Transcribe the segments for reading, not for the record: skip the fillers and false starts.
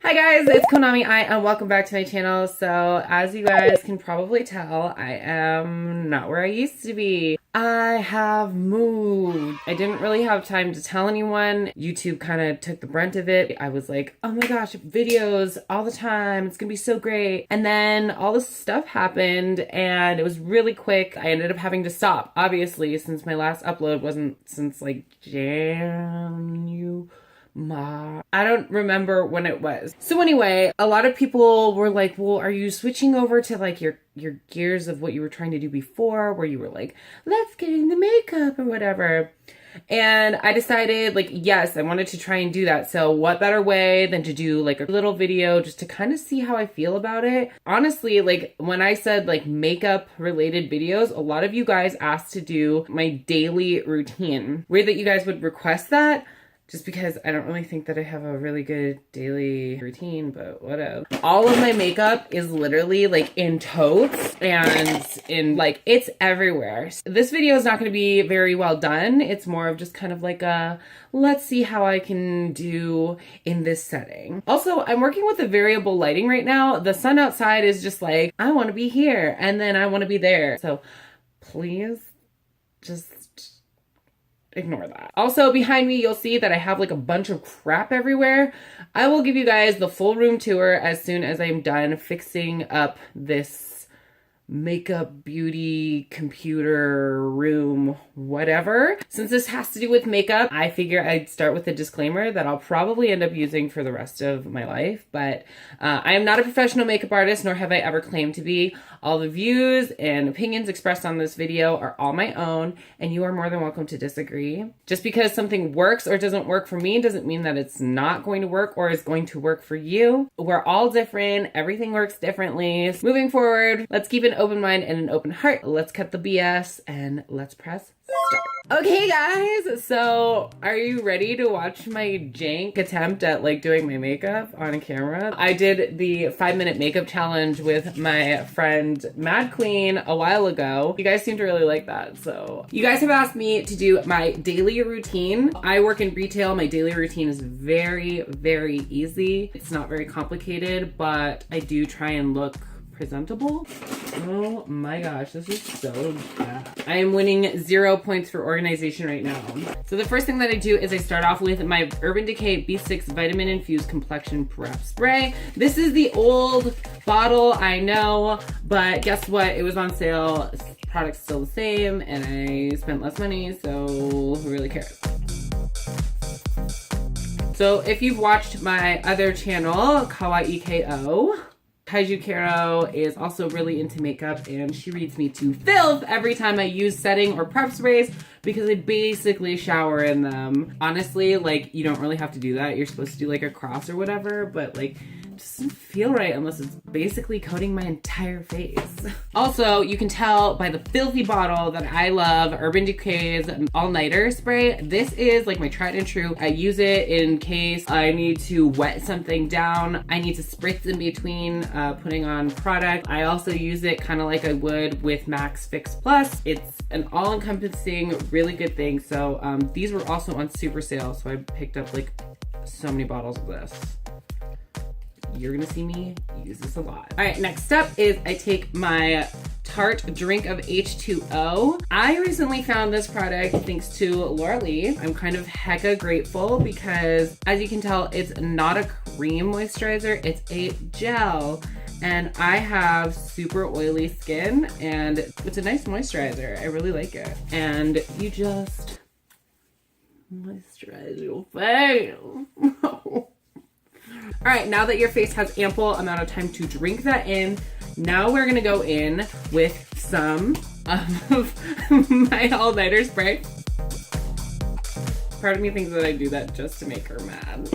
Hi guys, it's Konami and welcome back to my channel. So as you guys can probably tell, I am not where I used to be. I have moved. I didn't really have time to tell anyone. YouTube kind of took the brunt of it. I was like, oh my gosh, videos all the time. It's gonna be so great. And then all this stuff happened and it was really quick. I ended up having to stop, obviously, since my last upload wasn't since like I don't remember when it was. So anyway, a lot of people were like, well, are you switching over to like your gears of what you were trying to do before, where you were like, let's get into makeup or whatever. And I decided, like, yes, I wanted to try and do that. So what better way than to do like a little video just to kind of see how I feel about it. Honestly, like when I said like makeup related videos, a lot of you guys asked to do my daily routine. Weird that you guys would request that. Just because I don't really think that I have a really good daily routine, but whatever. All of my makeup is literally like in totes and in like, it's everywhere. This video is not going to be very well done. It's more of just kind of like a, let's see how I can do in this setting. Also, I'm working with a variable lighting right now. The sun outside is just like, I want to be here and then I want to be there. So please just ignore that. Also, behind me, you'll see that I have like a bunch of crap everywhere. I will give you guys the full room tour as soon as I'm done fixing up this makeup, beauty, computer, room, whatever. Since this has to do with makeup, I figure I'd start with a disclaimer that I'll probably end up using for the rest of my life. But I am not a professional makeup artist, nor have I ever claimed to be. All the views and opinions expressed on this video are all my own, and you are more than welcome to disagree. Just because something works or doesn't work for me doesn't mean that it's not going to work or is going to work for you. We're all different. Everything works differently. So moving forward, let's keep an open mind and an open heart. Let's cut the BS and let's press start. Okay guys, so are you ready to watch my jank attempt at like doing my makeup on camera? I did the 5-minute makeup challenge with my friend Mad Queen a while ago. You guys seem to really like that. So you guys have asked me to do my daily routine. I work in retail. My daily routine is very, very easy. It's not very complicated, but I do try and look presentable. Oh my gosh, this is so bad. I am winning 0 points for organization right now. So the first thing that I do is I start off with my Urban Decay B6 Vitamin Infused Complexion Prep Spray. This is the old bottle, I know, but guess what? It was on sale. Product's still the same, and I spent less money, so who really cares? So if you've watched my other channel, Kawaii KO, Kaiju Karo is also really into makeup and she reads me to filth every time I use setting or prep sprays because I basically shower in them. Honestly, like you don't really have to do that. You're supposed to do like a cross or whatever, but like it doesn't feel right unless it's basically coating my entire face. Also, you can tell by the filthy bottle that I love Urban Decay's All-Nighter Spray. This is like my tried and true. I use it in case I need to wet something down. I need to spritz in between putting on product. I also use it kind of like I would with Max Fix Plus. It's an all-encompassing, really good thing. So these were also on super sale, so I picked up like so many bottles of this. You're gonna see me use this a lot. All right, next up is I take my Tarte Drink of H2O. I recently found this product thanks to Laura Lee. I'm kind of hecka grateful because as you can tell, it's not a cream moisturizer, it's a gel. And I have super oily skin and it's a nice moisturizer. I really like it. And you just moisturize your face. All right, now that your face has ample amount of time to drink that in, now we're gonna go in with some of my all-nighter spray. Part of me thinks that I do that just to make her mad.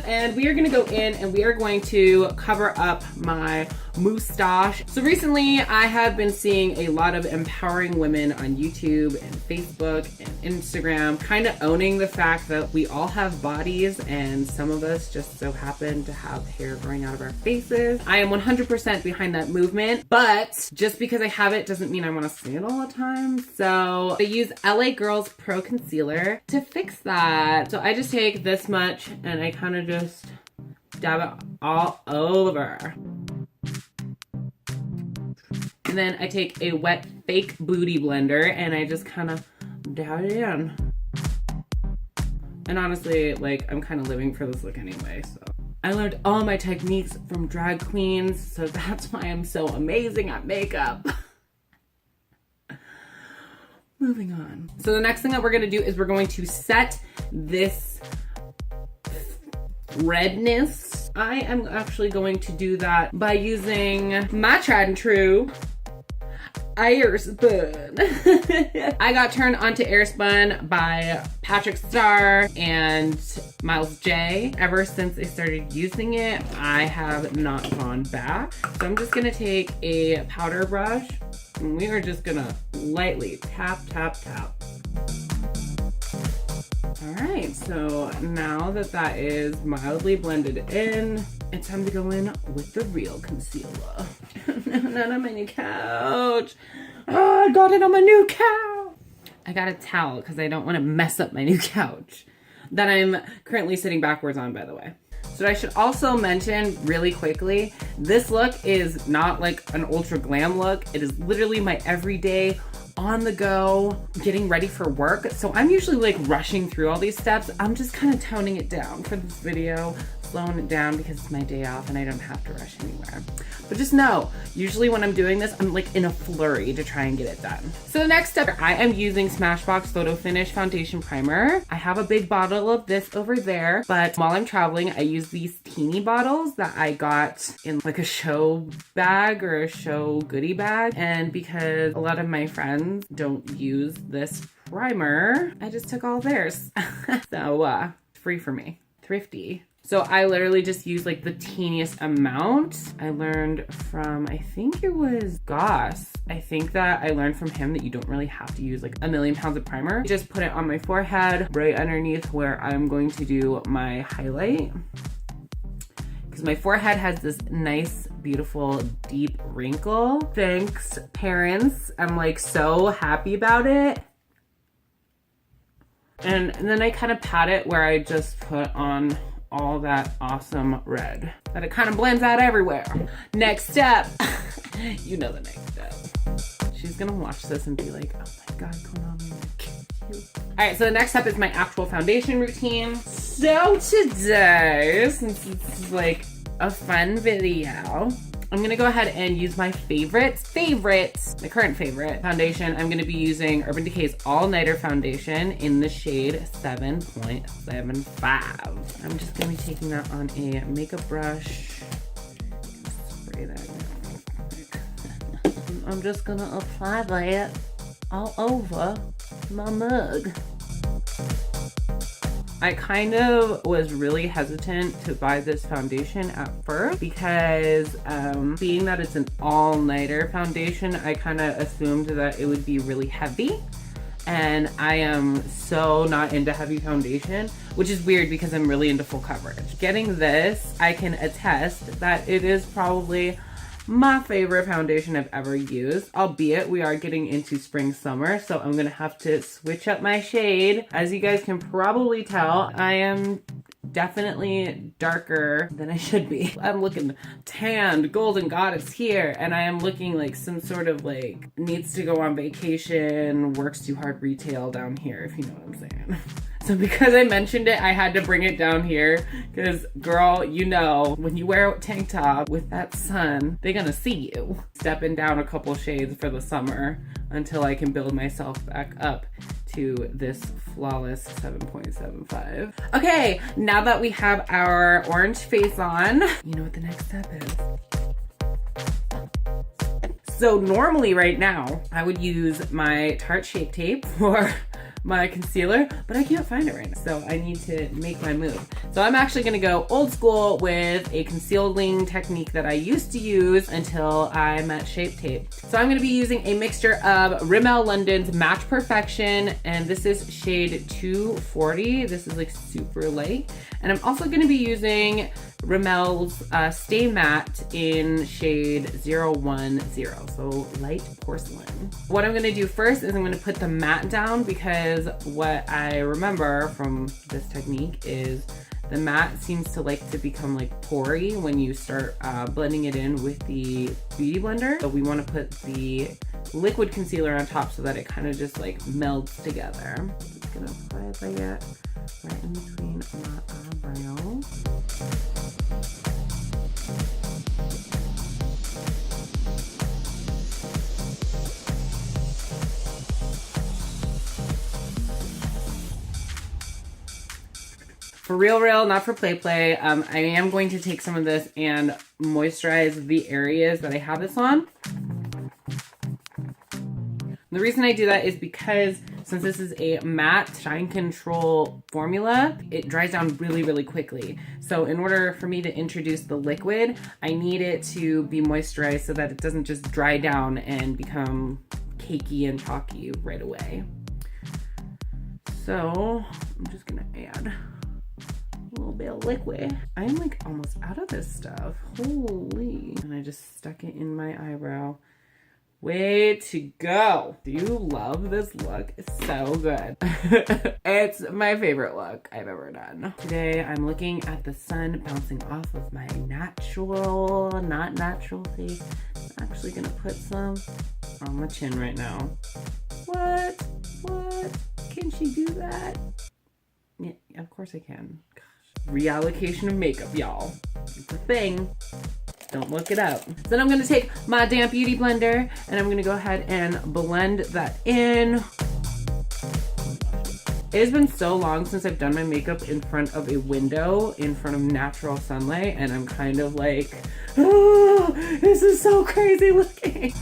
And we are gonna go in and we are going to cover up my moustache. So recently I have been seeing a lot of empowering women on YouTube and Facebook and Instagram kind of owning the fact that we all have bodies and some of us just so happen to have hair growing out of our faces. I am 100% behind that movement, but just because I have it doesn't mean I want to see it all the time. So I use LA Girls Pro Concealer to fix that. So I just take this much and I kind of just dab it all over. And then I take a wet fake booty blender and I just kind of dab it in. And honestly, like, I'm kind of living for this look anyway, so. I learned all my techniques from drag queens, so that's why I'm so amazing at makeup. Moving on. So the next thing that we're gonna do is we're going to set this redness. I am actually going to do that by using my tried and true Airspun. I got turned onto Airspun by Patrick Starr and Miles J. Ever since I started using it, I have not gone back. So I'm just gonna take a powder brush and we are just gonna lightly tap, tap, tap. All right, so now that that is mildly blended in, it's time to go in with the real concealer. Not on my new couch. Oh, I got it on my new couch. I got a towel because I don't want to mess up my new couch that I'm currently sitting backwards on, by the way. So I should also mention really quickly, this look is not like an ultra glam look. It is literally my everyday on the go, getting ready for work. So I'm usually like rushing through all these steps. I'm just kind of toning it down for this video, slowing it down because it's my day off and I don't have to rush anywhere. But just know, usually when I'm doing this, I'm like in a flurry to try and get it done. So the next step, I am using Smashbox Photo Finish Foundation Primer. I have a big bottle of this over there, but while I'm traveling, I use these teeny bottles that I got in like a show bag or a show goodie bag. And because a lot of my friends don't use this primer, I just took all theirs. So free for me, thrifty. So I literally just use like the teeniest amount. I learned from, I think it was Goss. I think that I learned from him that you don't really have to use like a million pounds of primer. Just put it on my forehead, right underneath where I'm going to do my highlight. Because my forehead has this nice, beautiful, deep wrinkle. Thanks, parents. I'm like so happy about it. And then I kind of pat it where I just put on all that awesome red. That it kind of blends out everywhere. Next step. You know the next step. She's gonna watch this and be like, oh my God, Konami, you're cute. All right, so the next step is my actual foundation routine. So today, since it's like a fun video, I'm gonna go ahead and use my my current favorite foundation. I'm gonna be using Urban Decay's All Nighter Foundation in the shade 7.75. I'm just gonna be taking that on a makeup brush. Spray that in. I'm just gonna apply that all over my mug. I kind of was really hesitant to buy this foundation at first because being that it's an all-nighter foundation, I kind of assumed that it would be really heavy. And I am so not into heavy foundation, which is weird because I'm really into full coverage. Getting this, I can attest that it is probably my favorite foundation I've ever used, albeit we are getting into spring summer, so I'm gonna have to switch up my shade. As you guys can probably tell, I am definitely darker than I should be. I'm looking tanned, golden goddess here, and I am looking like some sort of like needs to go on vacation, works too hard retail down here, if you know what I'm saying. So because I mentioned it, I had to bring it down here because girl, you know, when you wear a tank top with that sun, they're gonna see you. Stepping down a couple shades for the summer until I can build myself back up to this flawless 7.75. Okay, now that we have our orange face on, you know what the next step is. So normally right now, I would use my Tarte Shape Tape for my concealer, but I can't find it right now. So I need to make my move. So I'm actually gonna go old school with a concealing technique that I used to use until I met Shape Tape. So I'm gonna be using a mixture of Rimmel London's Match Perfection, and this is shade 240. This is like super light. And I'm also gonna be using Rimmel's Stay Matte in shade 010, so light porcelain. What I'm gonna do first is I'm gonna put the matte down because what I remember from this technique is the matte seems to like to become like pory when you start blending it in with the Beauty Blender. So we want to put the liquid concealer on top so that it kind of just like melds together. I'm just gonna apply that right in between my eyebrows. For real, not for play. I am going to take some of this and moisturize the areas that I have this on. The reason I do that is because since this is a matte shine control formula, it dries down really quickly. So in order for me to introduce the liquid, I need it to be moisturized so that it doesn't just dry down and become cakey and chalky right away. So I'm just gonna add a little bit of liquid. I'm like almost out of this stuff. Holy. And I just stuck it in my eyebrow. Way to go. Do you love this look? It's so good. It's my favorite look I've ever done. Today I'm looking at the sun bouncing off of my natural, not natural face. I'm actually gonna put some on my chin right now. What? Can she do that? Yeah, of course I can. Gosh. Reallocation of makeup, y'all. It's a thing. Don't look it up. Then I'm gonna take my damp Beauty Blender and I'm gonna go ahead and blend that in. It has been so long since I've done my makeup in front of a window, in front of natural sunlight, and I'm kind of like, oh, this is so crazy looking.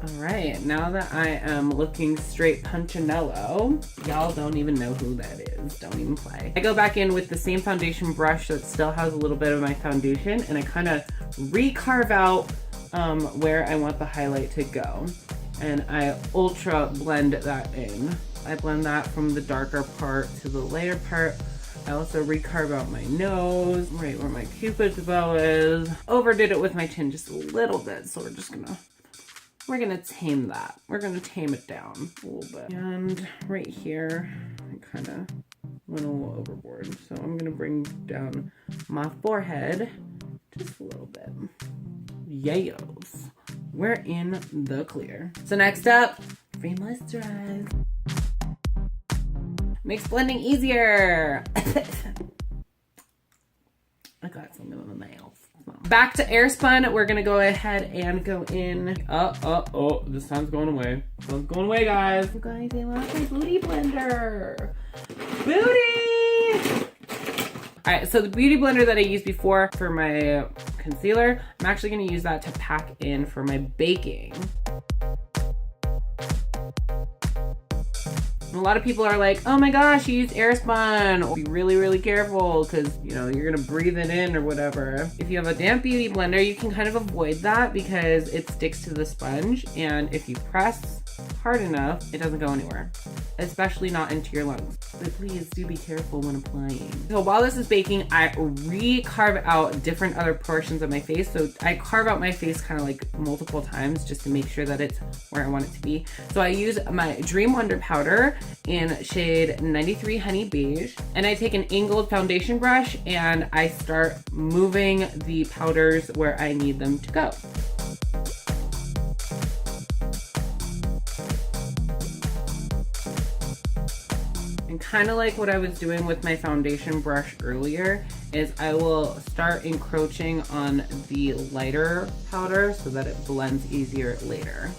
All right, now that I am looking straight Punchinello, y'all don't even know who that is. Don't even play. I go back in with the same foundation brush that still has a little bit of my foundation, and I kind of recarve out where I want the highlight to go. And I ultra blend that in. I blend that from the darker part to the lighter part. I also recarve out my nose, right where my cupid's bow is. Overdid it with my chin just a little bit, so we're gonna tame that. We're gonna tame it down a little bit. And right here, I kind of went a little overboard. So I'm gonna bring down my forehead just a little bit. Yayos. We're in the clear. So next up, free moisturize. Makes blending easier. I got something on the nails. Back to Airspun, we're gonna go ahead and go in. Oh, the sun's going away. Sun's going away, guys. You guys, I love my Beauty Blender. Booty! All right, so the Beauty Blender that I used before for my concealer, I'm actually gonna use that to pack in for my baking. A lot of people are like, oh my gosh, you use Airspun. Be really careful because, you know, you're gonna breathe it in or whatever. If you have a damp Beauty Blender, you can kind of avoid that because it sticks to the sponge, and if you press hard enough, it doesn't go anywhere, especially not into your lungs. But please do be careful when applying. So while this is baking, I re-carve out different other portions of my face. So I carve out my face kind of like multiple times just to make sure that it's where I want it to be. So I use my Dream Wonder powder in shade 93 Honey Beige. And I take an angled foundation brush and I start moving the powders where I need them to go. Kind of like what I was doing with my foundation brush earlier, is I will start encroaching on the lighter powder so that it blends easier later.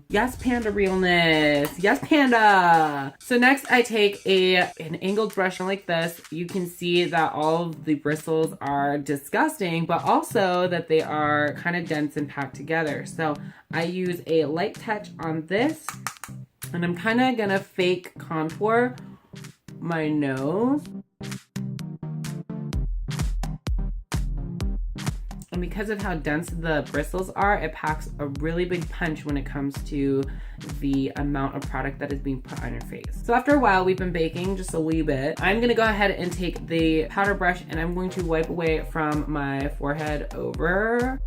Yes, panda realness. Yes, panda. So next I take an angled brush like this. You can see that all of the bristles are disgusting, but also that they are kind of dense and packed together. So I use a light touch on this, and I'm kind of gonna fake contour my nose. And because of how dense the bristles are, it packs a really big punch when it comes to the amount of product that is being put on your face. So after a while, we've been baking just a wee bit. I'm gonna go ahead and take the powder brush and I'm going to wipe away from my forehead over.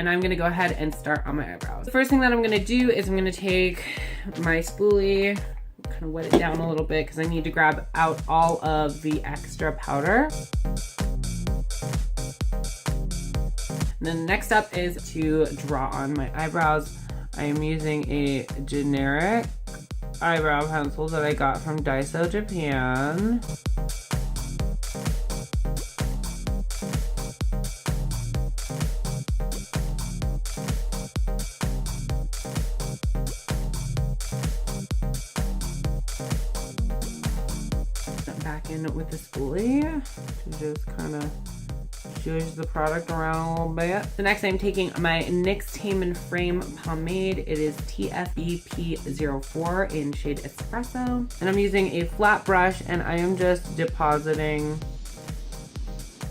and I'm gonna go ahead and start on my eyebrows. The first thing that I'm gonna do is I'm gonna take my spoolie, kind of wet it down a little bit because I need to grab out all of the extra powder. And then next up is to draw on my eyebrows. I am using a generic eyebrow pencil that I got from Daiso, Japan. Back in with the spoolie to just kind of zhuzh the product around a little bit. So next I'm taking my NYX Tame and Frame pomade. It is TFBP04 in shade Espresso. And I'm using a flat brush and I am just depositing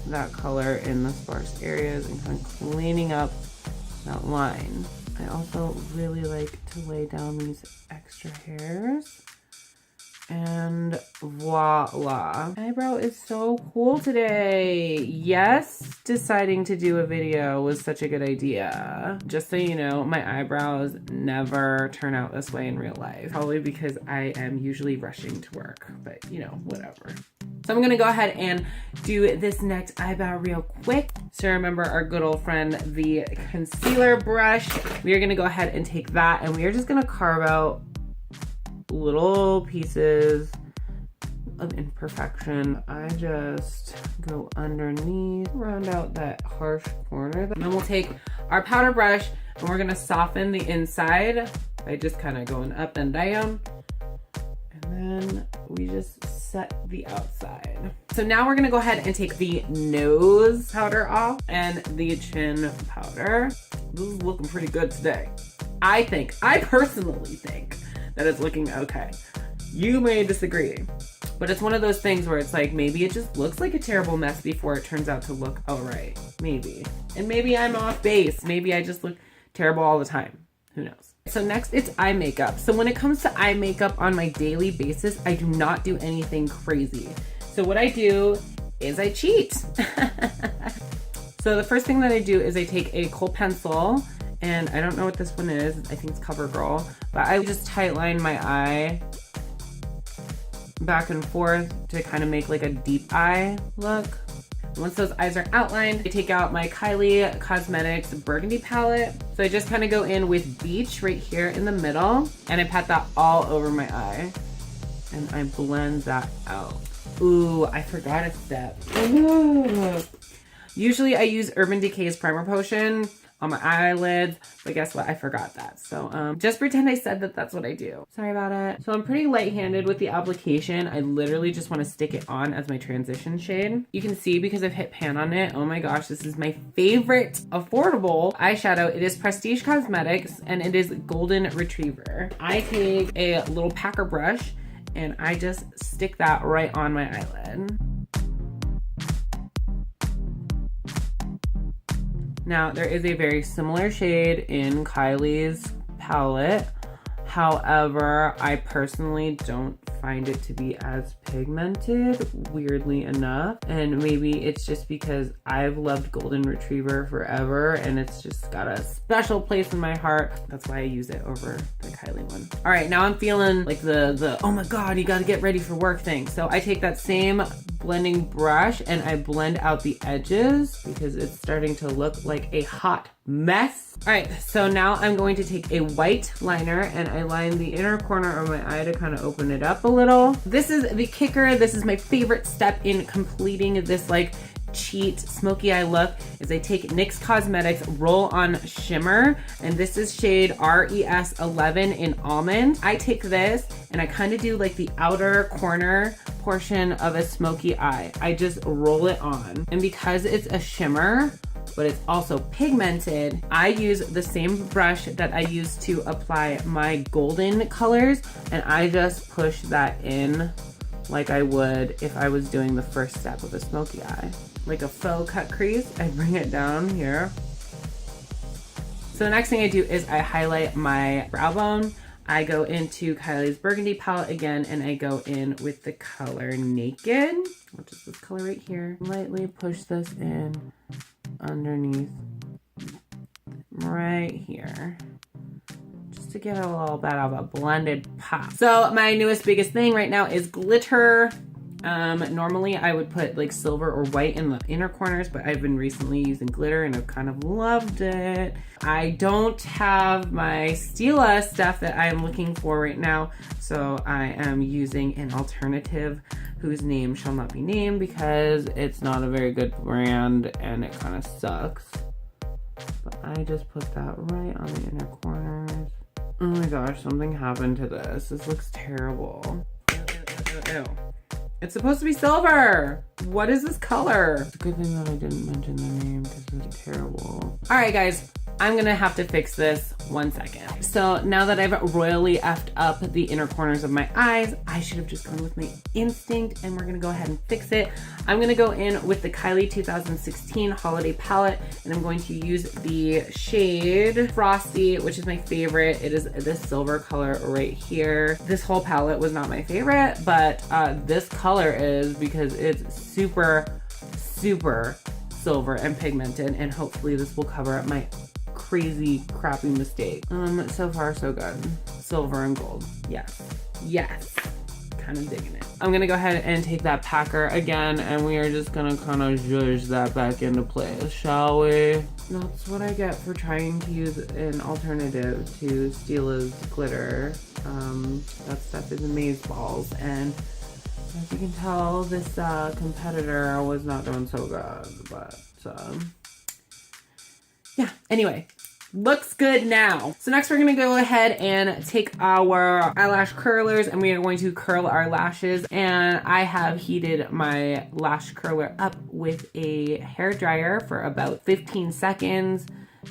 that color in the sparse areas and kind of cleaning up that line. I also really like to lay down these extra hairs. And voila. Eyebrow is so cool today. Yes, deciding to do a video was such a good idea. Just so you know, my eyebrows never turn out this way in real life. Probably because I am usually rushing to work, but you know, whatever. So I'm gonna go ahead and do this next eyebrow real quick. So remember our good old friend, the concealer brush. We are gonna go ahead and take that and we are just gonna carve out little pieces of imperfection. I just go underneath, round out that harsh corner. And then we'll take our powder brush and we're gonna soften the inside by just kind of going up and down. And then we just set the outside. So now we're gonna go ahead and take the nose powder off and the chin powder. This is looking pretty good today. I personally think that it's looking okay. You may disagree, but it's one of those things where it's like, maybe it just looks like a terrible mess before it turns out to look all right. Maybe. And maybe I'm off base. Maybe I just look terrible all the time. Who knows? So next it's eye makeup. So when it comes to eye makeup on my daily basis, I do not do anything crazy. So what I do is I cheat. So the first thing that I do is I take a kohl pencil, and I don't know what this one is. I think it's CoverGirl, but I just tight line my eye back and forth to kind of make like a deep eye look. Once those eyes are outlined, I take out my Kylie Cosmetics Burgundy palette. So I just kind of go in with Beach right here in the middle, and I pat that all over my eye, and I blend that out. Ooh, I forgot a step. Ooh. Usually I use Urban Decay's Primer Potion on my eyelids, but guess what? I forgot that. So just pretend I said that that's what I do. Sorry about it. So I'm pretty light-handed with the application. I literally just want to stick it on as my transition shade. You can see because I've hit pan on it. Oh my gosh, this is my favorite affordable eyeshadow. It is Prestige Cosmetics and it is Golden Retriever. I take a little packer brush and I just stick that right on my eyelid. Now, there is a very similar shade in Kylie's palette. However, I personally don't find it to be as pigmented, weirdly enough. And maybe it's just because I've loved Golden Retriever forever and it's just got a special place in my heart. That's why I use it over the Kylie one. All right, now I'm feeling like the oh my God, you gotta get ready for work thing. So I take that same blending brush and I blend out the edges because it's starting to look like a hot mess. All right, so now I'm going to take a white liner and I line the inner corner of my eye to kind of open it up a little. This is the kicker. This is my favorite step in completing this like cheat smoky eye look is I take NYX Cosmetics Roll On Shimmer, and this is shade RES 11 in Almond. I take this and I kind of do like the outer corner portion of a smoky eye. I just roll it on, and because it's a shimmer but it's also pigmented, I use the same brush that I use to apply my golden colors, and I just push that in like I would if I was doing the first step of a smoky eye. Like a faux cut crease, I bring it down here. So the next thing I do is I highlight my brow bone. I go into Kylie's Burgundy palette again, and I go in with the color Naked, which is this color right here. Lightly push this in underneath the right here, just to get a little bit of a blended pop. So my newest biggest thing right now is glitter. Normally I would put like silver or white in the inner corners, but I've been recently using glitter and I've kind of loved it. I don't have my Stila stuff that I'm looking for right now, so I am using an alternative whose name shall not be named because it's not a very good brand and it kind of sucks. But I just put that right on the inner corners. Oh my gosh, something happened to this. This looks terrible. Ew, ew, ew, ew. It's supposed to be silver. What is this color? It's a good thing that I didn't mention the name because it's terrible. All right, guys, I'm gonna have to fix this 1 second. So now that I've royally effed up the inner corners of my eyes, I should have just gone with my instinct and we're gonna go ahead and fix it. I'm gonna go in with the Kylie 2016 Holiday Palette and I'm going to use the shade Frosty, which is my favorite. It is this silver color right here. This whole palette was not my favorite, but this color is because it's super, super silver and pigmented, and hopefully this will cover up my crazy crappy mistake. So far so good. Silver and gold. Yes. Yes. Kind of digging it. I'm gonna go ahead and take that packer again and we are just gonna kind of zhuzh that back into place, shall we? That's what I get for trying to use an alternative to Stila's glitter. That stuff is amazeballs, and as you can tell, this competitor was not doing so good, but yeah, anyway, looks good now. So next we're gonna go ahead and take our eyelash curlers and we are going to curl our lashes. And I have heated my lash curler up with a hair dryer for about 15 seconds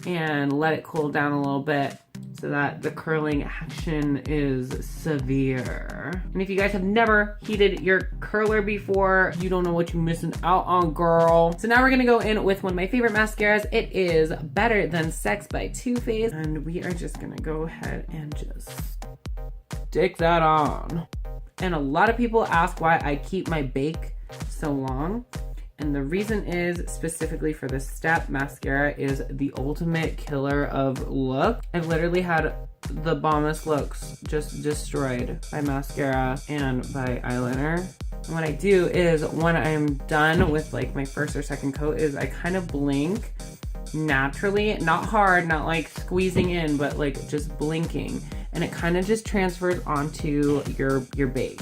and let it cool down a little bit so that the curling action is severe. And if you guys have never heated your curler before, you don't know what you're missing out on, girl. So now we're gonna go in with one of my favorite mascaras. It is Better Than Sex by Too Faced. And we are just gonna go ahead and just stick that on. And a lot of people ask why I keep my bake so long. And the reason is, specifically for this step, mascara is the ultimate killer of look. I've literally had the bombest looks just destroyed by mascara and by eyeliner. And what I do is when I'm done with like my first or second coat is I kind of blink naturally, not hard, not like squeezing in, but like just blinking. And it kind of just transfers onto your bake.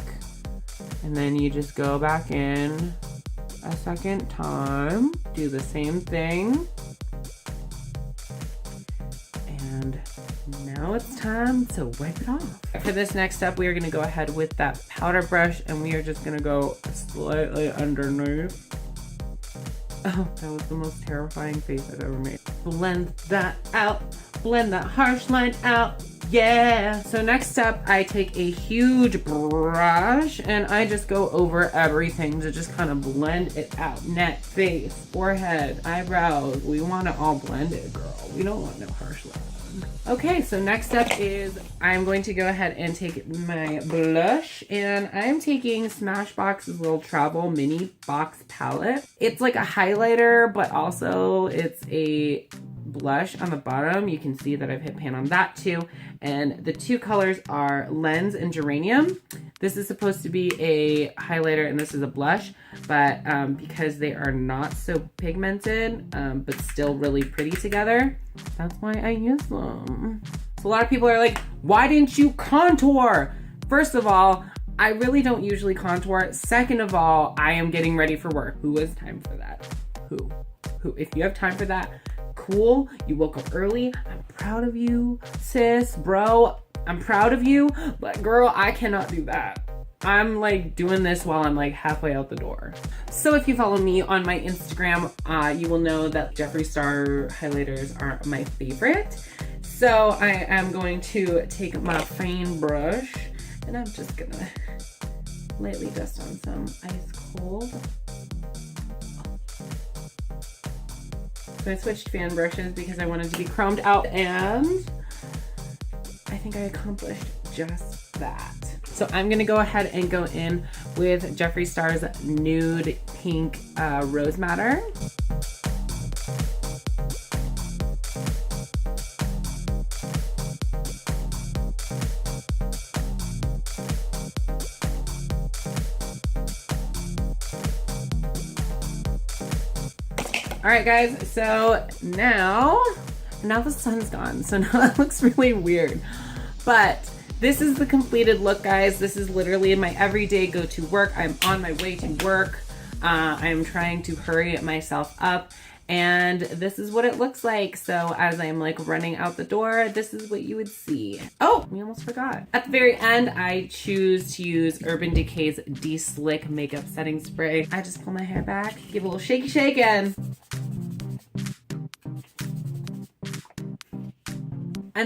And then you just go back in a second time, do the same thing, and now it's time to wipe it off. For this next step, we are going to go ahead with that powder brush and we are just going to go slightly underneath. Oh, that was the most terrifying face I've ever made. Blend that out, blend that harsh line out. Yeah. So next up, I take a huge brush and I just go over everything to just kind of blend it out. Neck, face, forehead, eyebrows. We want to all blend it, girl. We don't want no harsh line. Okay, so next up is I'm going to go ahead and take my blush, and I'm taking Smashbox's little travel mini box palette. It's like a highlighter, but also it's a blush on the bottom. You can see that I've hit pan on that too. And the two colors are Lens and Geranium. This is supposed to be a highlighter and this is a blush, but because they are not so pigmented, but still really pretty together, that's why I use them. So a lot of people are like, why didn't you contour? First of all, I really don't usually contour. Second of all, I am getting ready for work. Who has time for that? Who? If you have time for that, cool. You woke up early. I'm proud of you, sis, bro. I'm proud of you, but girl, I cannot do that. I'm like doing this while I'm like halfway out the door. So if you follow me on my Instagram, you will know that Jeffree Star highlighters are my favorite. So I am going to take my fine brush and I'm just gonna lightly dust on some ice cold. So I switched fan brushes because I wanted to be chromed out, and I think I accomplished just that. So I'm gonna go ahead and go in with Jeffree Star's Nude Pink Rose Madder. All right, guys, so now the sun's gone, so now that looks really weird. But this is the completed look, guys. This is literally my everyday go-to work. I'm on my way to work. I'm trying to hurry myself up, and this is what it looks like. So as I'm like running out the door, this is what you would see. Oh, we almost forgot. At the very end, I choose to use Urban Decay's De-Slick Makeup Setting Spray. I just pull my hair back, give a little shaky shake, and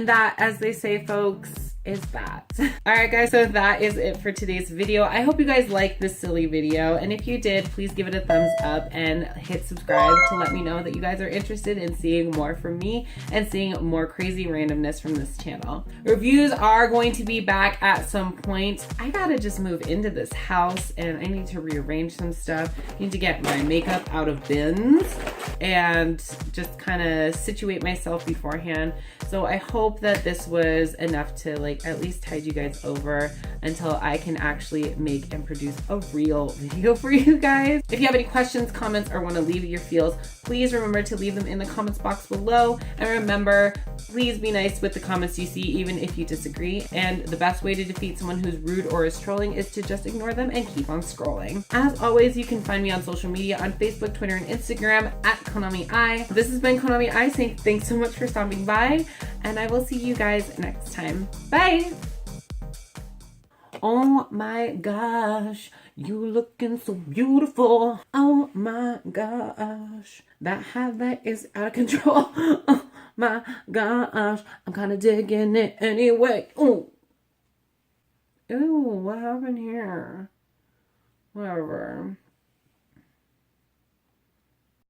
that, as they say, folks, is that. All right, guys, so that is it for today's video. I hope you guys liked this silly video, and if you did, please give it a thumbs up and hit subscribe to let me know that you guys are interested in seeing more from me and seeing more crazy randomness from this channel. Reviews are going to be back at some point. I gotta just move into this house, and I need to rearrange some stuff. I need to get my makeup out of bins and just kind of situate myself beforehand. So I hope that this was enough to like at least tide you guys over until I can actually make and produce a real video for you guys. If you have any questions, comments, or want to leave your feels, please remember to leave them in the comments box below. And remember, please be nice with the comments you see, even if you disagree. And the best way to defeat someone who's rude or is trolling is to just ignore them and keep on scrolling. As always, you can find me on social media on Facebook, Twitter, and Instagram at Konami I. This has been Konami I saying thanks so much for stopping by, and I will see you guys next time. Bye! Oh my gosh, you looking so beautiful. Oh my gosh, that highlight is out of control. Oh my gosh, I'm kind of digging it anyway. Ooh. Ew, what happened here? Whatever.